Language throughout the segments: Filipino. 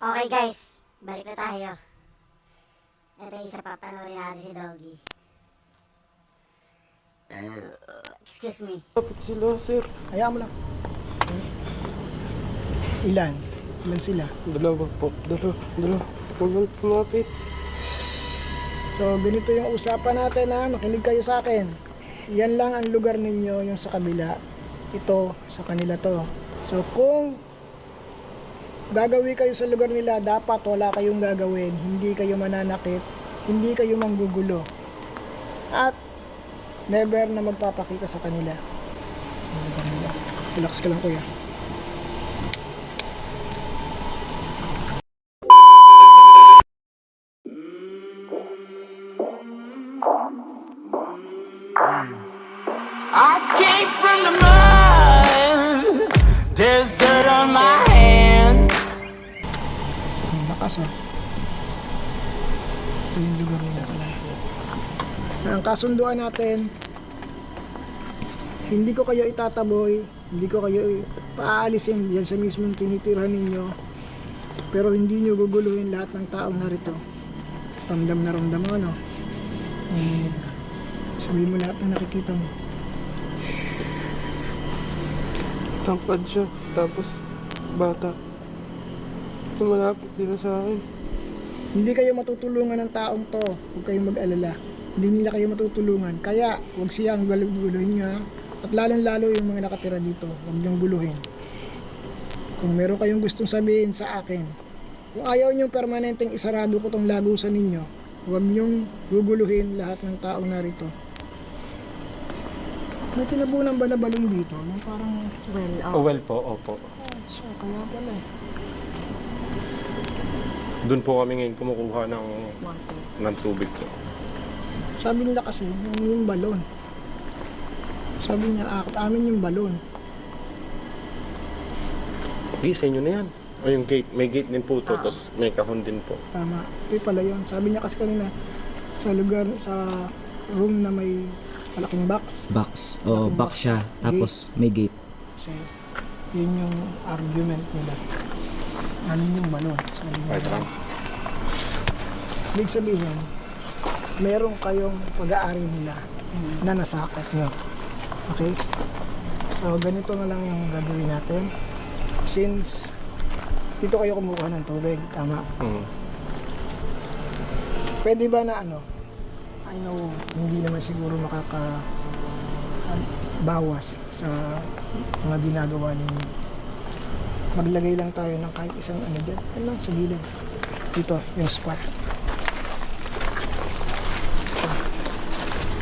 Okay guys, balik na tayo. Ito yung isa pa, panoorin natin si Doggy. Excuse me. Kapit sila, sir. Hayaan mo lang. Ilan? Ilan sila? Dalawa po. Dalawa. Huwag mo pumapit. So, ganito yung usapan natin ha. Makinig kayo sa akin. Yan lang ang lugar ninyo, yung sa kabila. Ito, sa kanila to. So, kung gagawin kayo sa lugar nila, dapat wala kayong gagawin. Hindi kayo mananakit. Hindi kayo manggugulo. At never na magpapakita sa kanila. Relax ka lang, kuya. I came from the mud. There's dirt on my hands. Ang lakas oh. Ito yung lugar nila pala. Ang kasunduan natin, hindi ko kayo itataboy, hindi ko kayo paaalisin diyan sa mismong tinitirhan ninyo, pero hindi nyo guguluhin lahat ng taong narito. Ramdam na ramdam mo, ano? Sabihin mo lahat ng nakikita mo. Tangkad siya. Tapos, bata. Malapit sila sa akin. Hindi kayo matutulungan ng taong to. Huwag kayong mag-alala. Hindi nila kayo matutulungan. Kaya, huwag siyang guluhin nyo, ha? At lalong-lalo yung mga nakatira dito. Huwag niyong guluhin. Kung meron kayong gustong sabihin sa akin, kung ayaw niyong permanenteng isarado ko tong lagusan ninyo, huwag niyong guguluhin lahat ng taong narito. May tinabunan ba na balong dito? Yung parang, Well po, opo. so, kaya pala eh. Doon po kami ngayon kumukuha ng tubig po. Sabi nila kasi, yung balon. Sabi niya, amin yung balon. Hindi, sa inyo na yan. O yung gate, may gate din po to, tapos may kahon din po. Tama. Ito pala yun. Sabi niya kasi kanina, sa lugar, sa room na may malaking box. Box. Oo, box siya. Tapos may gate. So, yun yung argument nila. Ano yung balon? Sabi niya. Right lang. Ibig sabihin, meron kayong pag-aari nila na nasakit nyo. Okay? So, ganito na lang yung gagawin natin. Since dito kayo kumukuha ng tubig, tama? Pwede ba na ano? I know, hindi naman siguro bawas sa mga ginagawa ninyo. Maglagay lang tayo ng kahit isang ano dyan. Yan lang, sa gilid. Dito, yung spot.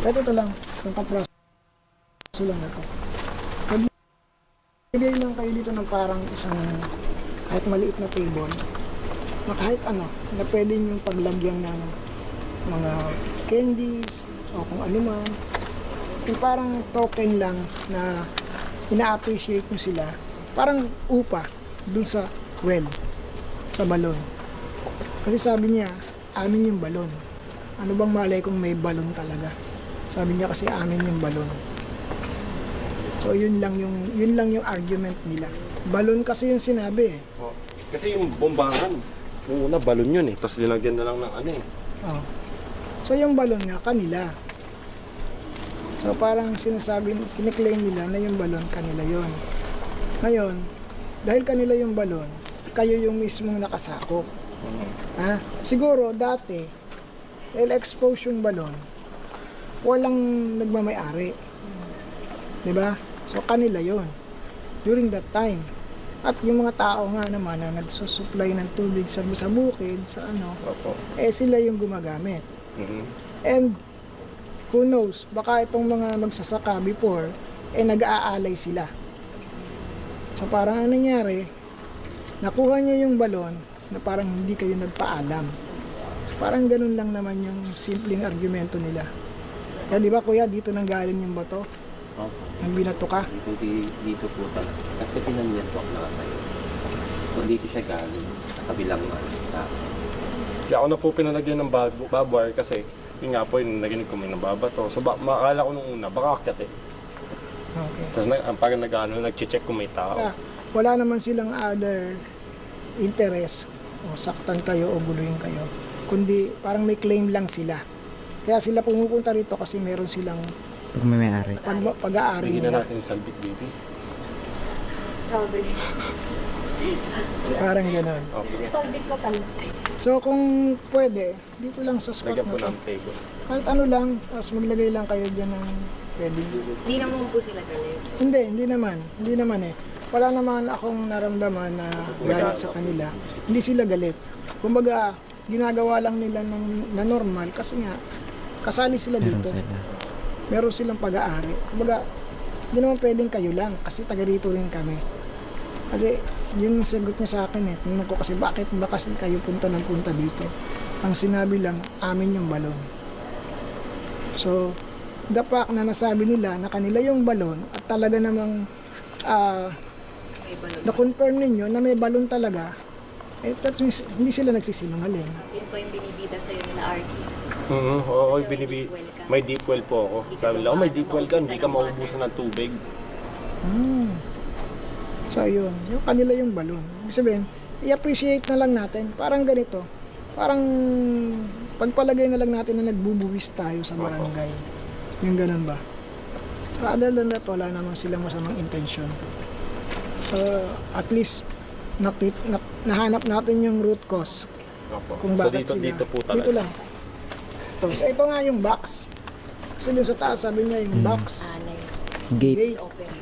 Kahit ito lang, yung kapraso lang ito. Maglagay lang kayo dito ng parang isang kahit maliit na table na kahit ano, na pwede nyo paglagyan ng mga candies o kung ano man. Yung parang token lang na ina-appreciate nyo sila. Parang upa dun sa well, sa balon. Kasi sabi niya, amin yung balon. Ano bang malay kung may balon talaga? Sabi niya kasi amin yung balon. So yun lang yung argument nila. Balon kasi yung sinabi eh. Oh. Kasi yung bombahan, yung una balon yun eh. Tapos linagyan na lang ng ano eh. Oh. So yung balon nga kanila. So parang sinasabi, kiniklaim nila na yung balon kanila yon. Ngayon, dahil kanila yung balon, kayo yung mismong nakasakop. Ha? Siguro dati, dahil expose yung balon, walang nagmamay-ari. 'Di ba? So kanila yon during that time. At yung mga tao nga naman na nagsusupply ng tubig sa bukid, sa ano, Opo. sila yung gumagamit. And who knows, baka itong mga magsasaka before, nag-aalay sila. So parang ang nangyari, nakuha niya yung balon na parang hindi kayo nagpaalam. So, parang ganun lang naman yung simpleng argumento nila. Kaya di ba kuya, dito nang galing yung bato? Nang binato ka? Dito po talaga. Kasi pinangyatwak na tayo. So dito siya galing sa kabilang Kaya ako na po pinalagyan ng barbwire kasi yun nga po, yung naginig ko may nababato. So makakala ko nung una, baka akyat eh. Okay. Tapos parang nag-check kung may tao. Wala naman silang other interest o saktan kayo o guluhin kayo. Kundi parang may claim lang sila. Kaya sila pumupunta rito kasi meron silang Pag may ari. pag-aari Bigyan na nila. natin yung salbik, baby. Parang gano'n. Okay. So kung pwede, dito lang sa spot Lagyan po na to. ng table. Kahit ano lang, tapos maglagay lang kayo dyan ng pwede. Hindi naman po sila galit. Hindi naman eh. Wala naman akong naramdaman na galit sa kanila. Hindi sila galit. Kumbaga, ginagawa lang nila na normal kasi nga, kasali sila Meron dito. sila. Meron silang pag-aari. Kumbaga, hindi naman pwedeng kayo lang kasi taga rito rin kami. Kasi yun yung sagot niya sa akin eh. Tinanong ko kasi bakit ba kasi kayo punta ng punta dito? Ang sinabi lang, amin yung balon. So, the fact na nasabi nila na kanila yung balon at talaga namang May balon. na-confirm ninyo na may balon talaga, eh, that means hindi sila nagsisinungaling. Yun po yung binibida sa'yo nila RT. Oo, may deep well po ako. Sabi nila, may deep well ka, hindi ka maubusan ng tubig. So yun, yung kanila yung balon. Ibig sabihin, i-appreciate na lang natin. Parang ganito. Parang pagpalagay na lang natin na nagbubuwis tayo sa barangay. Yung ganun ba? So other than that, wala naman silang masamang intention. So at least nahanap natin yung root cause. Opo. Kung So bakit dito sila. po talaga. Dito lang. So ito nga yung box. Kasi dun sa taas, sabi niya yung box. Gate. Gate. Open.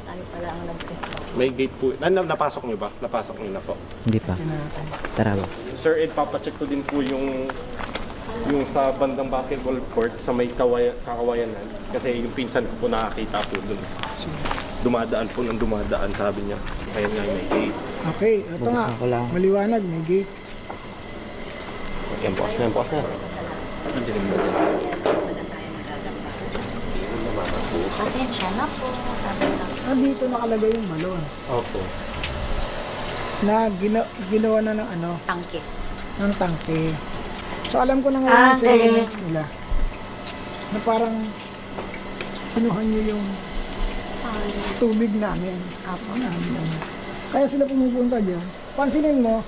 Tayo pala ang nag-test. May gate po. Napasok niyo ba? Napasok niyo na po. Hindi pa. Natin. Tara ba? Sir Ed, papacheck ko din po yung sa bandang basketball court sa may kakawayanan. Kasi yung pinsan ko po nakakita po dun. Dumadaan po ng dumadaan, sabi niya. Kaya nga may gate. Okay, ito nga. Bubuksan ko lang. Maliwanag, may gate. Yan, bukas na, bukas na. Nandiyan mo. Pasensya na po. Dito nakalagay yung balon. Opo. Na ginawa na ng ano, Tangke. ng tangke. So alam ko na ngayon Ah, yung galing. sentiments nila. Na parang kinuha nyo yung tubig namin. Apo. Kaya sila pumupunta dyan. Pansinin mo,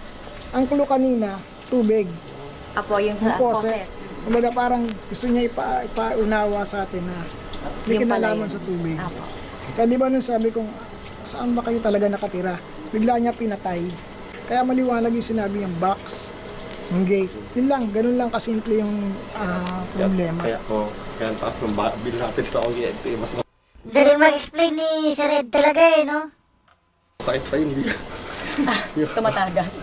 ang kulo kanina, tubig. Apo, yung Yung sa pose. poset. Kumbaga parang gusto niya ipaunawa sa atin na may Yung pala kinalaman yun. sa tubig. Apo. Kaya di ba nung sabi kong, saan ba kayo talaga nakatira? Bigla niya pinatay. Kaya maliwanag yung sinabi yung box, yung gate. Yun lang, ganun lang kasimple yung problema. Kaya ang taas ng bill natin sa OGNP. Mas Galing mag-explain ni Sir Ed talaga eh, no? sakit pa yun. Tumatagas.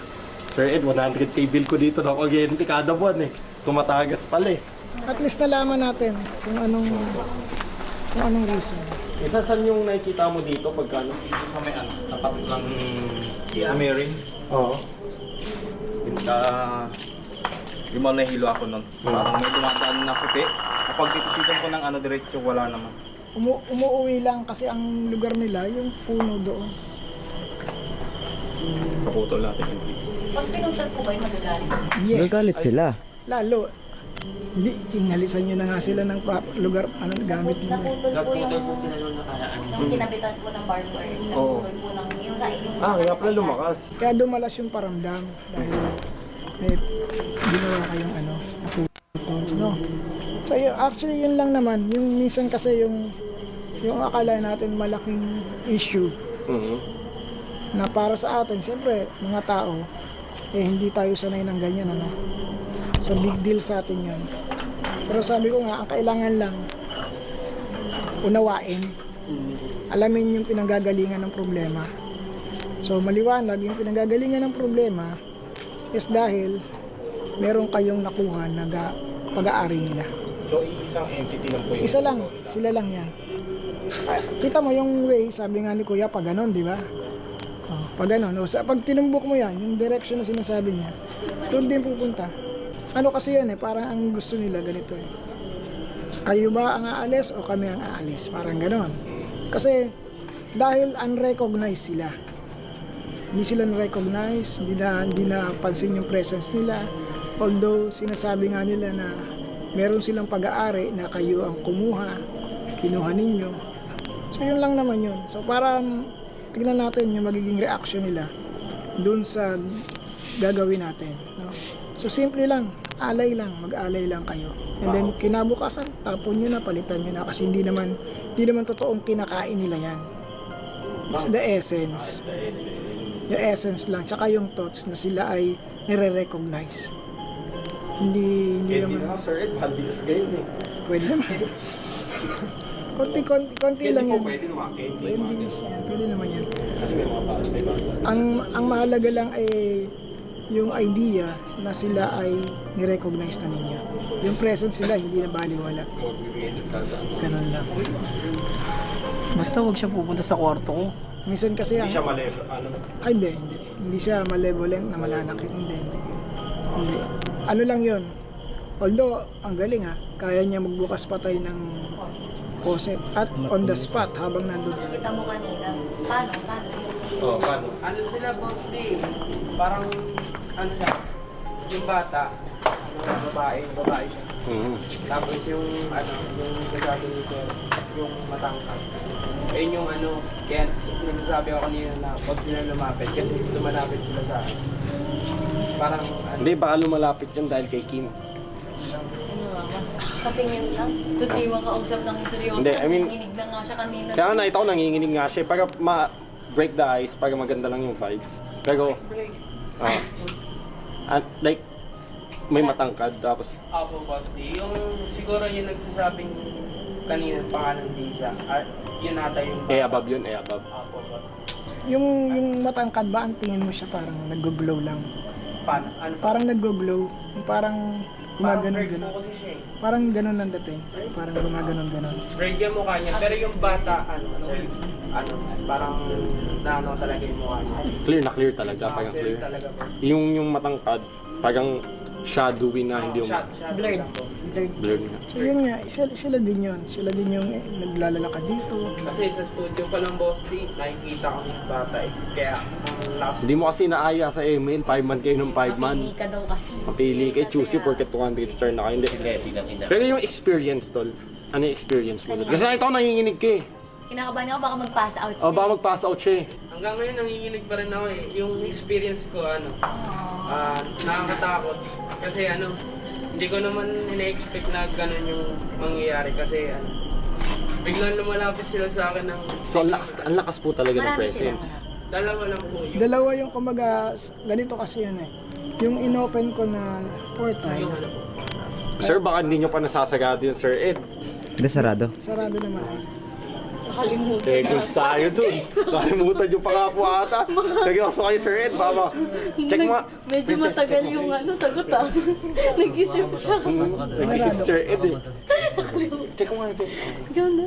Sir Ed, 100k bill ko dito ng OGNP kada buwan eh. Tumatagas pala eh. At least nalaman natin kung anong reason. Isa saan yung nakikita mo dito pagkano? Sa may ano, tapat ng Mary. Oo. Yung mga nahilo ako nun. Parang may dumadaan na puti. Kapag tititan ko ng ano diretso, wala naman. Umuwi lang kasi ang lugar nila, yung puno doon. Naputol natin yung bill. Pag pinuntan po ba yung magagalit sila? Yes. Nagalit sila. Lalo, hindi, inalisan nyo na nga sila ng lugar, gamit mo. Naputol po sila nung nakaraan. Nung kinabitan po ng barbed wire. Oo. Naputol po ng yung sa yung Kaya pala lumakas. Kaya dumalas yung paramdam dahil may ginawa kayong naputol, no? So actually yun lang naman, yung minsan kasi yung akala natin malaking issue na para sa atin, siyempre mga tao, hindi tayo sanay ng ganyan, ano? So big deal sa atin yun. Pero sabi ko nga, ang kailangan lang unawain, alamin yung pinanggagalingan ng problema. So maliwanag, yung pinanggagalingan ng problema is dahil meron kayong nakuha na pag-aari nila. So isang entity lang po yun. Isa lang, sila lang yan. Kita mo yung way, sabi nga ni Kuya, pag ganon, di ba? Pag ganon, pag tinumbok mo yan, yung direction na sinasabi niya, doon din pupunta. Ano kasi yan parang ang gusto nila ganito eh. Kayo ba ang aalis o kami ang aalis? Parang ganon. Kasi dahil unrecognized sila. Hindi sila na-recognize, hindi na pansin yung presence nila. Although sinasabi nga nila na meron silang pag-aari na kayo ang kumuha, kinuha ninyo. So yun lang naman yun. So para tignan natin yung magiging reaction nila dun sa gagawin natin. No? So simple lang, alay lang, mag-alay lang kayo. And then kinabukasan, tapon nyo na, palitan nyo na kasi hindi naman totoong kinakain nila yan. It's the essence. Yung essence lang, tsaka yung thoughts na sila ay nire-recognize. Hindi naman. Sir Ed, mabilis kayo eh. Pwede naman. Konti lang yan. Pwede naman, Pwede naman yan. Kasi may mga bata, may bata. Ang mahalaga lang ay yung idea na sila ay ni-recognize na ninyo. Yung presence sila, hindi na baliwala. Ganun lang. Basta huwag siya pupunta sa kwarto ko. Minsan kasi Hindi siya malevo, ano? Ay, hindi. Hindi siya malevolent na mananakit. Hindi. Ano lang yun. Although, ang galing ha, kaya niya magbukas patay ng poset at on the spot habang nandun. Nakita mo kanina. Paano sila? Oo, paano? Ano sila boss day? Parang ano siya, yung bata, babae siya. Tapos yung nagsasabi ni sir, yung matangkad. Ayun yung kaya nagsasabi ako kanina na pag sila lumapit, kasi lumalapit sila sa parang Hindi, baka lumalapit yan dahil kay Kim. Kapingin lang. Tutiwang kausap ng seryoso. Hindi, I mean, nanginginig na nga siya kanina. Kaya nakita ko nanginginig nga siya para ma-break the ice, para maganda lang yung vibes. Pero, like, may matangkad, tapos, Apo boss day. Yung siguro yung nagsasabing kanina pangalan Lisa, yun ata yung above yun, above. Apo boss. Yung matangkad ba, ang tingin mo siya parang nag-glow lang? Paano? Ano pa? Parang nag-glow. Parang Parang gumaganon bird ganon. po kasi siya eh. Parang ganon ang dating. Parang gumaganon ganon. Bird yung mukha niya, pero yung bata, parang naano talaga yung mukha niya. Clear talaga, parang clear. Talaga boss. Yung matangkad, parang shadowy na, hindi yung Blurred. blurred na. So yun nga, sila din yun. Sila din yung naglalalakad dito. Kasi sa studio pa lang boss day, nakikita ko yung bata eh. Kaya ang last Hindi mo kasi naaya sa email, 5 man kayo ng 5 man. Pili ka daw kasi. Mapili kayo, choose you porque 200 star na kayo. Hindi. Pero yung experience, tol, ano yung experience mo? Kasi nakita ko nanginginig ka eh. Kinakabahan ako baka mag-pass out siya. O baka mag-pass out siya eh. hanggang ngayon nanginginig pa rin ako eh. Yung experience ko nakakatakot. Kasi hindi ko naman ina-expect na ganun yung mangyayari kasi biglang lumalapit sila sa akin ng So ang lakas po talaga ng Marami presence. dalawa lang po yung Dalawa yung kumaga, ganito kasi yun eh. Yung inopen ko na portal, Sir, baka hindi nyo pa nasasagado yun, Sir Ed. Hindi, sarado. sarado naman eh. Eh, gusto tayo dun. Nakalimutan yung pangako ata. Seryoso kayo, Sir Ed, baba. Check mo. Medyo matagal yung sagot Nag-isip siya. Nag-isip si Sir Ed eh. Check mo nga ito. Ganda.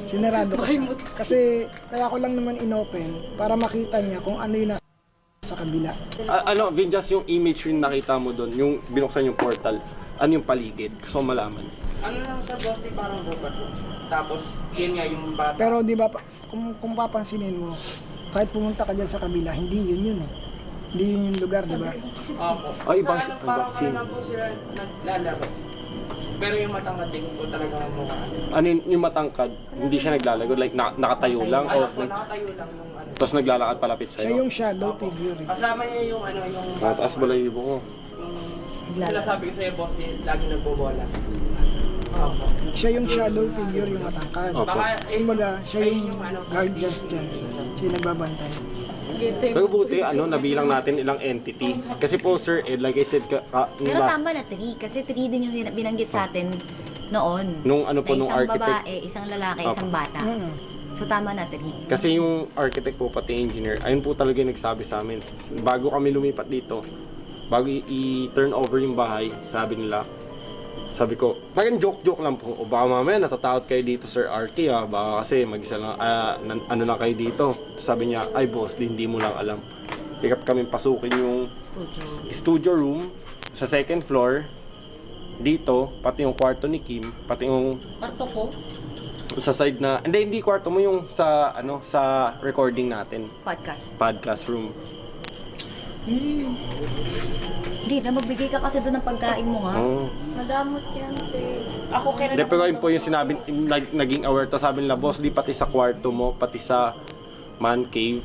Sinarado ko. Kasi kaya ko lang naman inopen para makita niya kung ano yung nasa kabila. Vin, just yung image yung nakita mo dun, yung binuksan yung portal, ano yung paligid? Gusto ko malaman. lang sa boss parang robot. Tapos yun nga yung bata. Pero di ba, kung papansinin mo, kahit pumunta ka dyan sa kabila, hindi yun eh. Hindi yun yung lugar, di ba? Opo. Ay, ibang parang scene. po sila naglalaro. Pero yung matangkad din po talaga ang mukha. Ano yung matangkad, hindi siya naglalago, like nakatayo lang o Nakatayo lang yung tapos naglalakad palapit Siya sa'yo. yung shadow figure eh. Kasama niya yung yung Mataas balayibo ko. yung sinasabi ko sa'yo boss din, lagi nagbobola. Opo. Siya yung shadow figure, yung matangkad. Opo. Baka Kumbaga, siya yung guard boss just dyan. Siya yung nagbabantay. Pero buti, nabilang natin ilang entity. Kasi po, Sir Ed, like I said, Pero tama na 3 kasi 3 din yung binanggit sa atin noon. Nung Na nung isang architect. babae, isang lalaki, isang bata. So tama na 3. Kasi yung architect po pati engineer, ayun po talaga yung nagsabi sa amin. Bago kami lumipat dito, bago i-turn over yung bahay, sabi ko, parang joke lang po, o baka mamaya natatakot kayo dito Sir Arky baka kasi mag-isa lang, lang kayo dito. Sabi niya, ay boss, hindi mo lang alam. Pick kami pasukin yung studio room sa second floor, dito, pati yung kwarto ni Kim, pati yung Kwarto ko? sa side na, hindi kwarto mo yung sa sa recording natin, podcast room. Hindi na, magbigay ka kasi doon ng pagkain mo ha. Oh. Madamot yan ako kailan Hindi, pero yun po yung sinabi, naging aware to, sabi nila, boss, di pati sa kwarto mo, pati sa man cave,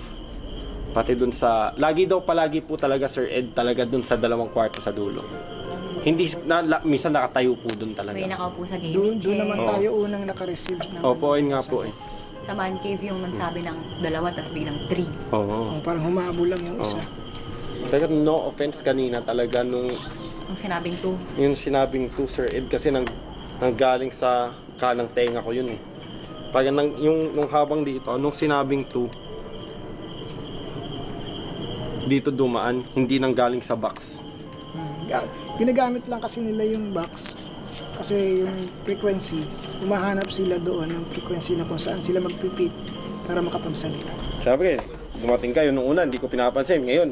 Pati dun sa, palagi po talaga Sir Ed, talaga dun sa 2 kwarto sa dulo. Hindi, minsan nakatayo po dun talaga. May nakaupo sa Doon gaming chair. naman tayo unang naka-receive ng Opo, yun nga po eh. Sa man cave yung nagsabi ng 2 tapos biglang 3. Oo. Parang humabol lang yung isa. Talaga no offense kanina talaga nung Yung sinabing 2. yung sinabing to Sir Ed kasi nanggaling sa kanang tenga ko yun eh. Pag nung habang dito, nung sinabing to dito dumaan, hindi nanggaling sa box. Ginagamit lang kasi nila yung box kasi yung frequency, umahanap sila doon ng frequency na kung saan sila magpipit para makapagsalita. Sabi dumating kayo nung una, hindi ko pinapansin. Ngayon,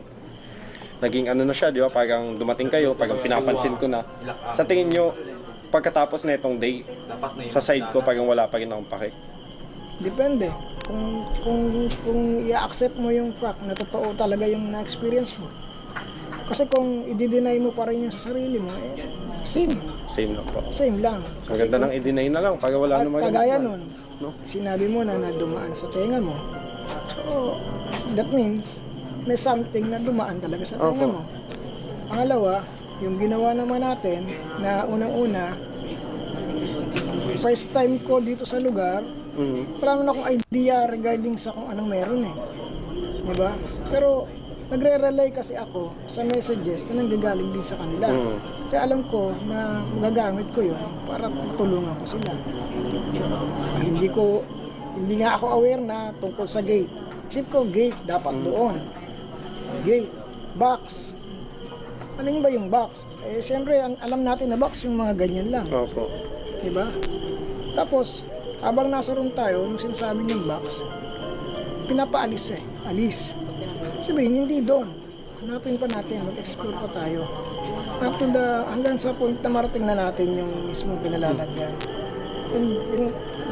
naging ano na siya, di ba? Parang dumating kayo, parang pinapansin ko na. Sa tingin nyo, pagkatapos na itong day, sa side ko, parang wala pa rin akong pake. Depende. Kung i-accept mo yung fact na totoo talaga yung na-experience mo. Kasi kung i-deny mo pa rin yung sa sarili mo, same. Same lang po. Same lang. Maganda nang i-deny na lang, para wala naman. Kagaya nun, no? sinabi mo na dumaan sa tenga mo. So, that means, may something na dumaan talaga sa tenga Opo. mo. Pangalawa, yung ginawa naman natin na unang-una, first time ko dito sa lugar, wala naman akong idea regarding sa kung anong meron eh. Diba? Pero nagre-relay kasi ako sa messages na nanggagaling din sa kanila. Kasi alam ko na magagamit ko yun para tulungan ko sila. Hindi nga ako aware na tungkol sa gate. Isip ko, gate, dapat doon. Gate, box. Alin ba yung box? Eh, siyempre, alam natin na box yung mga ganyan lang. Opo. Diba? Tapos, habang nasa room tayo, nung sinasabi niyang box, pinapaalis eh. Alis. Sabihin, hindi doon. Hanapin pa natin, mag-explore pa tayo. Hanggang sa point na marating na natin yung mismong pinalalagyan. And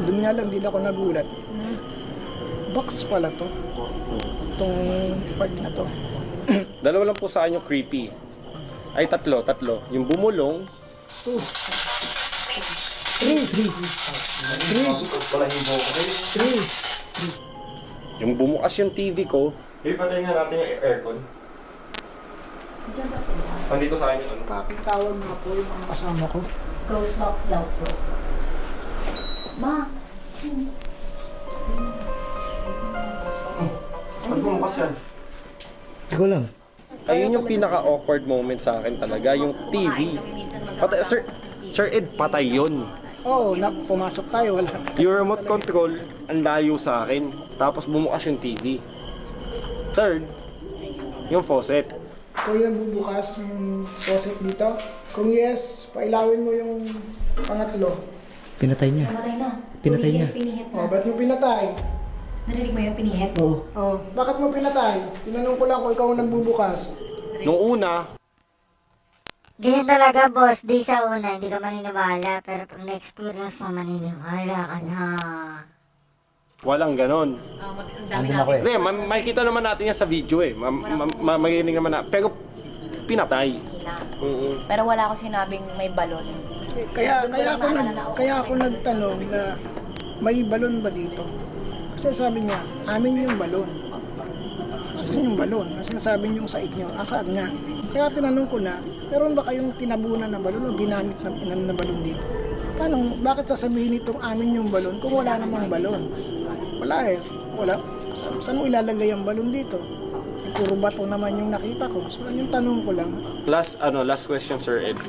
doon nga lang din ako nagulat. Box pala to. Itong part na to. Dalawa lang po sa akin yung creepy. Ay, tatlo. Yung bumulong, 2, 3, 3, yung bumukas yung TV ko. Ipatay nga natin yung aircon. Andito sa akin yung ano. Pakitawag nga po yung mga kasama ko. Ghost box daw po. Ma! Pag bumukas yan. Ikaw lang. Ayun yung pinaka-awkward moment sa akin talaga, yung TV. Patay, Sir Ed, patay yun. Oo, pumasok tayo, wala. Yung remote control, ang layo sa akin. Tapos bumukas yung TV. Third, yung faucet. Ito yung bubukas ng faucet dito. Kung yes, pailawin mo yung pangatlo. Pinatay niya. Namatay na. Pinatay niya. Pinihit O, na. ba't mo pinatay? Narinig mo yung pinihit? Oo. O, bakit mo pinatay? Tinanong ko lang kung ikaw ang nagbubukas. Nung una, Ganyan talaga, boss. Di sa una, hindi ka maniniwala. Pero pag na-experience mo, maniniwala ka na. walang ganon. Ang dami Andun ako natin. Hindi, makikita naman natin yan sa video eh. Maginig naman na. Pero, pinatay. Na. Mm-mm. Pero wala akong sinabing may balon. Kaya ako nagtanong na may balon ba dito? Kasi sabi niya, amin yung balon. Asan yung balon? Kasi sabi niyo sa inyo, asaan nga? Kaya tinanong ko na, meron ba kayong tinabunan na balon o ginamit na balon dito? Paano, bakit sasabihin itong amin yung balon kung wala namang balon? Wala eh. Wala. Saan mo ilalagay ang balon dito? Puro bato naman yung nakita ko. So, yung tanong ko lang, Last question, Sir Ed.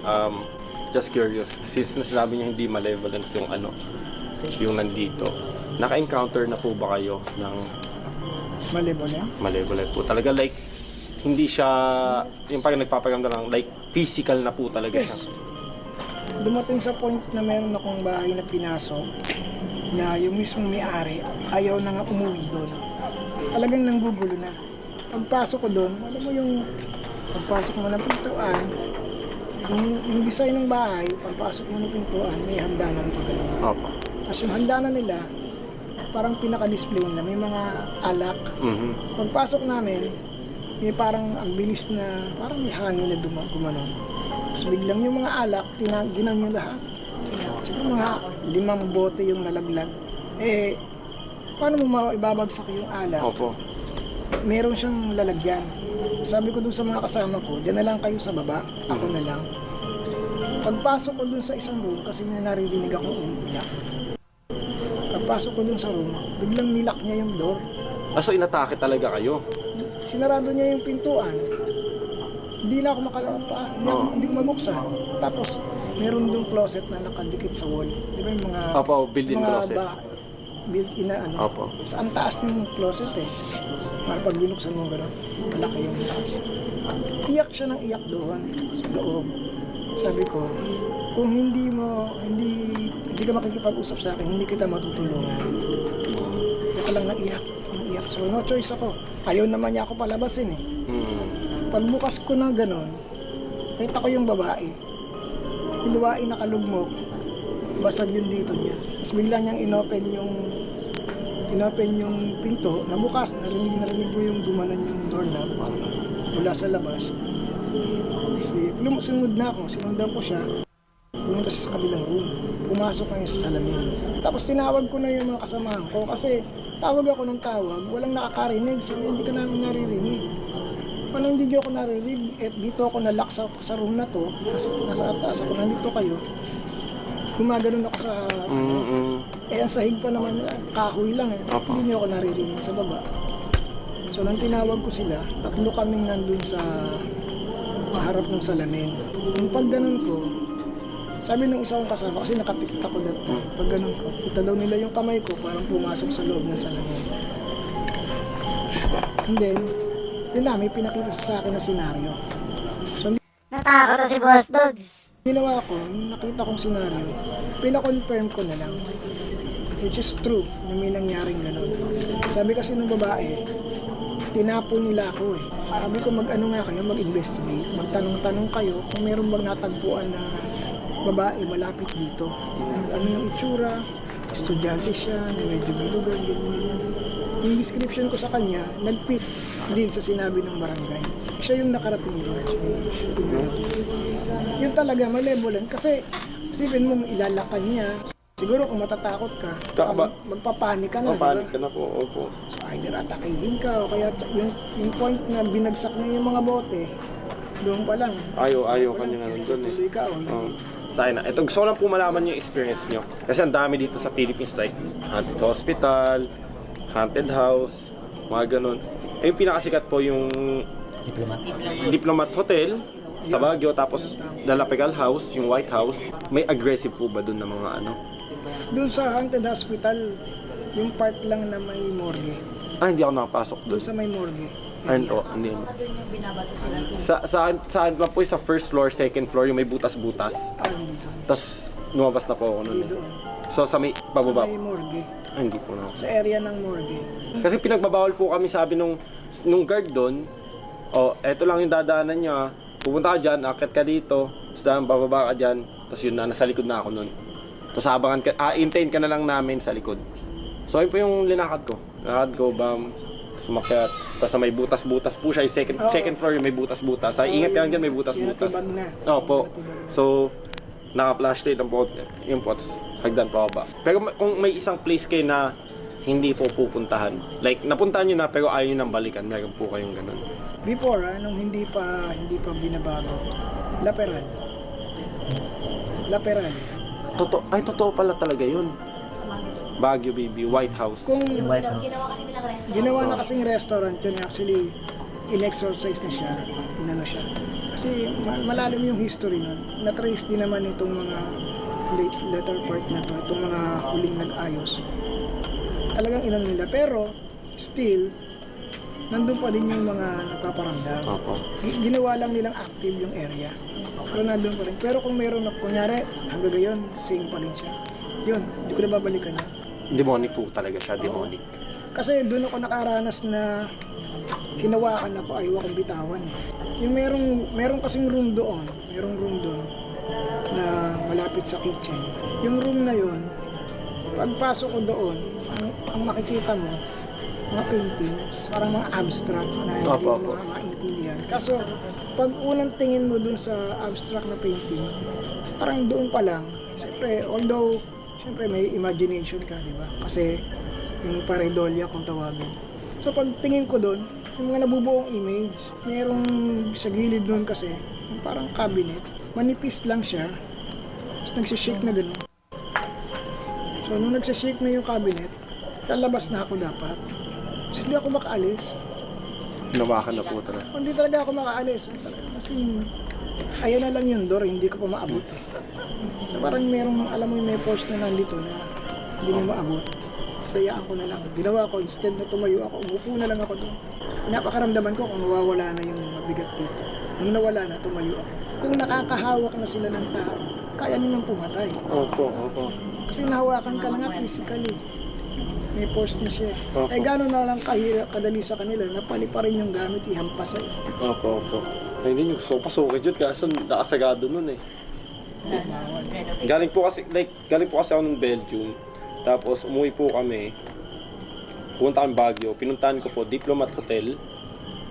Just curious. Since sinabi niyo hindi malevolent yung yung nandito. Naka-encounter na po ba kayo ng malevolent? malevolent po? Talaga like, hindi siya, yung parang nagpaparamdam lang, like physical na po talaga siya. Dumating sa point na meron akong bahay na pinasok na yung mismong may-ari ayaw na nga umuwi doon. Talagang nanggugulo na. Pagpasok ko doon, alam mo yung pagpasok mo ng pintuan, yung design ng bahay, pagpasok mo ng pintuan, may hagdanan pa gano'n. Opo. Tapos yung hagdanan nila, parang pinaka-display nila, may mga alak. Mhm. Pagpasok namin, may parang ang bilis na, parang may hangin na gumanon. Tapos biglang yung mga alak, ginan nyo lahat. Siguro mga 5 bote yung nalaglag. Eh, paano mo ibabagsak yung alak? Opo. meron siyang lalagyan. Sabi ko dun sa mga kasama ko, diyan na lang kayo sa baba, ako na lang. Pagpasok ko dun sa isang room, kasi may naririnig akong umiyak. Pagpasok ko dun sa room, biglang nilak niya yung door. So inatake talaga kayo? Sinarado niya yung pintuan. Hindi na ako makalampa, hindi ko mabuksan. Tapos, meron dong closet na nakadikit sa wall. Di ba yung mga... Opo, built-in closet. Built-in na ano. Opo. Sa ang taas ng closet eh. Para pag binuksan mo gano'n, malaki yung taas. Iyak siya ng iyak doon sa loob. Sabi ko, kung hindi ka makikipag-usap sa akin, hindi kita matutulungan. Kaya lang naiyak. So no choice ako. Ayaw naman niya ako palabasin eh. Pagbukas ko na gano'n, nakita ko yung babae. Yung babae nakalugmok, basag yung dito niya. Tapos bigla niyang inopen yung pinto, nabukas, narinig mo yung gumanan yung doorknob mula sa labas. Kasi sumunod na ako, sinundan ko siya, pumunta siya sa kabilang room. Pumasok kayo sa salamin. Tapos tinawag ko na yung mga kasamahan ko kasi tawag ako ng tawag, walang nakakarinig, sabi hindi ka namin naririnig. Paano hindi ako naririnig? At dito ako nalock sa room na to, nasa taas ako, nandito kayo. Gumaganon ako sa... ang sahig pa naman, kahoy lang eh. Hindi niyo ako naririnig sa baba. So nang tinawag ko sila, 3 kaming nandun sa harap ng salamin. Yung pag ganun ko, sabi nung isa kong kasama, kasi nakapikit ako dito. Pag ganun ko, kita daw nila yung kamay ko, parang pumasok sa loob ng salamin. And then, yun na, may pinakita sa akin na senaryo. So, Natakot na si Boss Dogs. ginawa ko, yung nakita kong senaryo, pinakonfirm ko na lang. Which is true, na may nangyaring gano'n. Sabi kasi ng babae, tinapo nila ako eh. Sabi ko mag-ano nga kayo, mag-investigate, magtanong-tanong kayo kung meron bang natagpuan na babae malapit dito. Ano yung itsura, estudyante siya, na medyo bilugan, ganyan. Yung description ko sa kanya, nag-fit din sa sinabi ng barangay. Siya yung nakarating doon. Yun talaga, malevolent. Kasi, isipin mong ilalakan niya. Siguro kung matatakot ka, magpapanik ka na, Papanik diba? ka na po, opo. So, either atakihin ka, o kaya yung point na binagsak niya yung mga bote, doon pa lang. Ayaw ka niya nga doon eh. Tuloy ka, o hindi. Sa akin na. Ito, gusto ko lang po malaman yung experience nyo. Kasi ang dami dito sa Philippines, like haunted hospital, haunted house, mga ganun. Eh, yung pinakasikat po yung Diplomat Hotel sa Baguio, tapos Dalapegal House, yung White House. May aggressive po ba doon na mga ano? Doon sa haunted hospital, yung part lang na may morgue. Hindi ako nakapasok doon. Doon sa may morgue. Hindi. Doon yung binabato sila. Saan lang po sa first floor, second floor, yung may butas-butas. Dito. Tapos lumabas na po ako noon. Doon. So sa may pababa. Sa may morgue. Hindi po na. Sa area ng morgue. Kasi pinagbabawal po kami, sabi nung guard doon, eto lang yung dadaanan niya, pupunta ka dyan, akit ka dito, tapos bababa ka dyan, tapos yun na, nasa likod na ako nun. Tapos habangan ka, hintayin ka na lang namin sa likod. So yun po yung linakad ko. Bam, sumakyat, tapos may butas-butas po siya, yung second floor yung may butas-butas. Ingat ka lang dyan, may butas-butas. Tinatibag na. Opo. So, naka-flashlight ang po, yun po, tapos hagdan pa ba. Pero kung may isang place kayo na hindi po pupuntahan, like napuntahan nyo na pero ayaw nyo nang balikan, meron po kayong ganun. Before, nung hindi pa binabago, Laperan. Totoo pala talaga yun. Baguio, baby, White House. Kung Ginawa kasi nilang restaurant. ginawa na kasing restaurant yun, actually, in-exorcise na siya, inano siya. Kasi malalim yung history nun. Na-trace din naman itong mga later part na to, itong mga huling nag-ayos. Talagang inano nila. Pero, still, nandun pa din yung mga nagpaparamdam. Opo. Ginawa lang nilang active yung area. Pero nandun pa rin. Pero kung meron na, kunyari, hanggang gayon, same pa rin siya. Yun, hindi ko na babalikan na. Demonic po talaga siya, demonic. Kasi doon ako nakaranas na hinawakan ako, ayaw akong bitawan. Yung merong kasing room doon, na malapit sa kitchen. Yung room na yun, pagpasok ko doon, ang makikita mo, mga paintings, parang mga abstract na hindi mo maintindihan. Kaso, pag unang tingin mo doon sa abstract na painting, parang doon pa lang, siyempre, although, siyempre may imagination ka, di ba? Kasi, yung pareidolia kung tawagin. So, pag tingin ko doon, yung mga nabubuong image. Merong sa gilid nun kasi, yung parang cabinet, manipis lang siya, tapos nagsishake na gano'n. So nung nagsishake na yung cabinet, lalabas na ako dapat. So hindi ako makaalis. Nawakan na po talaga. Hindi talaga ako makaalis. Kasi ayan na lang yung door, hindi ko pa maabot eh. So, parang merong, alam mo yung may force na nandito na hindi mo maabot. Kayaan ko na lang. Ginawa ko, instead na tumayo ako, umupo na lang ako doon. Napakaramdaman ko kung nawawala na yung mabigat dito. Nung nawala na, tumayo ako. Kung nakakahawak na sila ng tao, kaya nilang pumatay. Opo, opo. Kasi nahawakan ka na nga physically. May force na siya. Opo. Eh gano'n na lang kadali sa kanila, napali pa rin yung gamit, ihampas sa'yo. Opo, opo. Ay, hindi nyo gusto ko pasukit yun kasi nakasagado nun eh. Galing po kasi ako ng Belgium. Tapos umuwi po kami. Pumunta kami Baguio. Pinuntahan ko po Diplomat Hotel,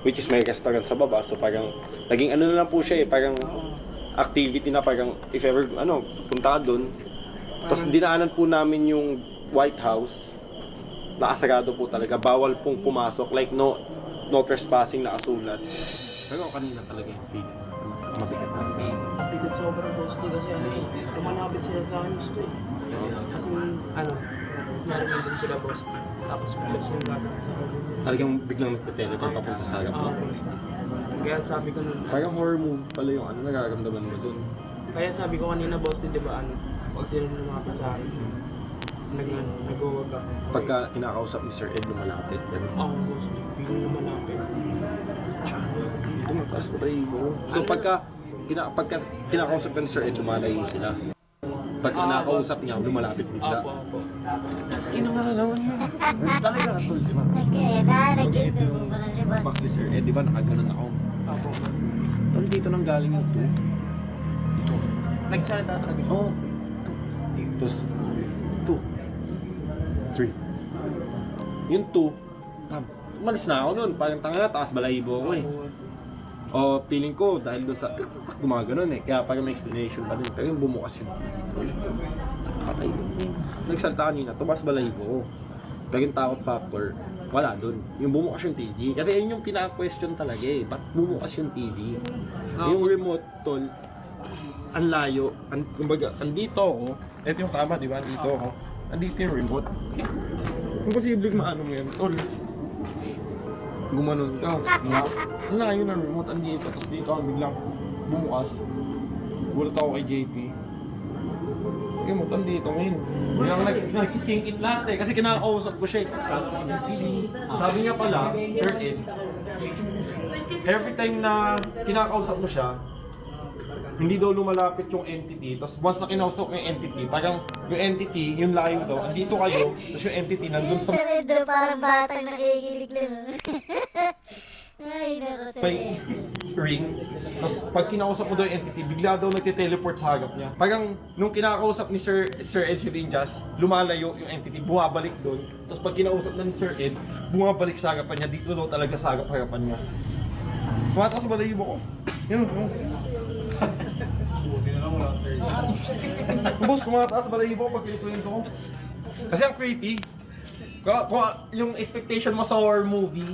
which is may restaurant sa baba. So parang naging ano na lang po siya eh, parang activity na parang if ever punta ka doon. Tapos dinaanan po namin yung White House. Nakasarado po talaga. Bawal pong pumasok. Like no trespassing nakasulat. Pero kanina talaga yung feeling. Mabigat na feeling. Bigat sobrang gusto kasi ano eh, tumanapit sila sa akin gusto eh. Kasi ano, narinig din sila boss. Tapos bigas yung gata. Talagang biglang nagpe-teleport papunta sa harap mo. Kaya sabi ko nun, Parang horror movie pala yung ano nararamdaman mo doon. kaya sabi ko kanina boss, di ba ano, pag sila lumapit sa akin, nag-uwag ako. Pagka kinakausap ni Sir Ed lumalapit. Ako boss, biglang lumalapit. Dito mataas pa tayo. So pagka kinakausap ka ni Sir Ed lumalayo sila. Pagka kinakausap niya lumalapit bigla. Apo, apo. Ina nga naman yun. Talaga tol, di ba? Nag-interview ko lang si boss. Back ni Sir Ed, di ba nakaganon ako. Apo. Tol, dito nang galing yung 2. Dito. Nagsalita talaga. Oo. Tapos 2. 3. Yung 2. Umalis na ako nun. Parang tanga, taas balahibo ako eh. O feeling ko dahil doon sa gumaganon eh. Kaya parang may explanation pa din. Pero yung bumukas yun. Patay. Nagsalta kanina, tumas balahibo ko. Pero yung takot factor, wala doon. Yung bumukas yung TV. Kasi yun yung pinaka-question talaga eh. Ba't bumukas yung TV? Yung remote tol, ang layo. Kumbaga, andito ako. Ito yung tama, di ba? Andito ako. Andito yung remote. Imposible maano mo yan, tol. Gumanon ka. Ang layo ng remote, andito. Tapos dito ako biglang bumukas. Gulat ako kay JP. Remote, andito ngayon. Biglang nagsisingkit lahat eh. Kasi kinakausap ko siya eh. Sabi niya pala, Sir Ed, every time na kinakausap mo siya, hindi daw lumalapit yung entity. Tapos once na kinausap yung entity, parang yung entity, yung layo daw, andito kayo, tapos yung entity nandun sa Sir Ed, parang batang nakikinig lang. Ay, nako, Sir may Ed. ring. Tapos pag kinausap mo daw yung entity, bigla daw nagte-teleport sa harap niya. Parang nung kinakausap ni Sir Ed si Rinjas, lumalayo yung entity, bumabalik doon. Tapos pag kinausap na ni Sir Ed, bumabalik sa harapan niya, dito daw talaga sa harapan niya. Tumataas sa balahibo ko. Yan o. Boss, tumataas sa balahibo ko pag kinukwento ko. Kasi ang creepy. Kung yung expectation mo sa horror movie,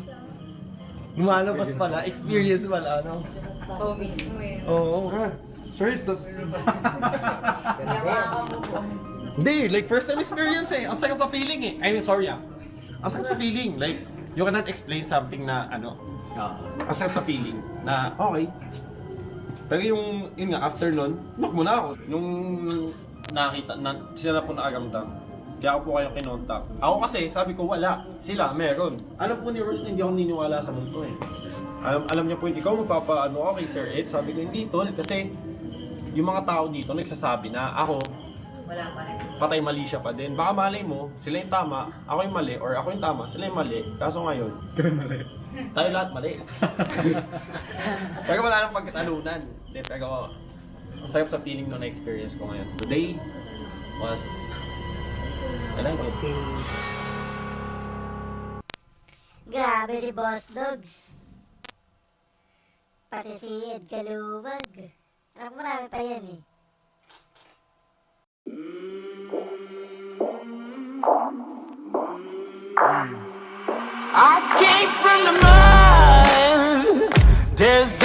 lumalabas pala, experience pala, ano? Oo, mismo eh. Oo. Sorry, hindi, like first time experience eh. Ang sakit sa feeling eh. I mean, sorry ah. Ang sakit sa feeling. Like, you cannot explain something na ano. Ang sakit sa feeling na okay. Pero yun nga, after nun, knock mo na ako. Nung nakita, sila na po nakaramdam. Kaya ako po kayong kinontak. Ako kasi, sabi ko wala. Sila, meron. Alam po ni Rose na hindi ako niniwala sa mundo eh. Alam niya po, ikaw magpapaano ako kay Sir Ed. Sabi ko, hindi tol. Kasi yung mga tao dito nagsasabi na ako, Wala pa rin. patay mali siya pa din. Baka malay mo, sila yung tama, ako yung mali, or ako yung tama, sila yung mali. Kaso ngayon, tayo lahat mali. Pero wala nang pagkatalunan. Hindi, pero ang sarap sa feeling nung na-experience ko ngayon. Today was, I like it. Grabe si Boss Dogs. Pati si Ed Kaluwag. Marami pa yan eh. I came from the mud. There's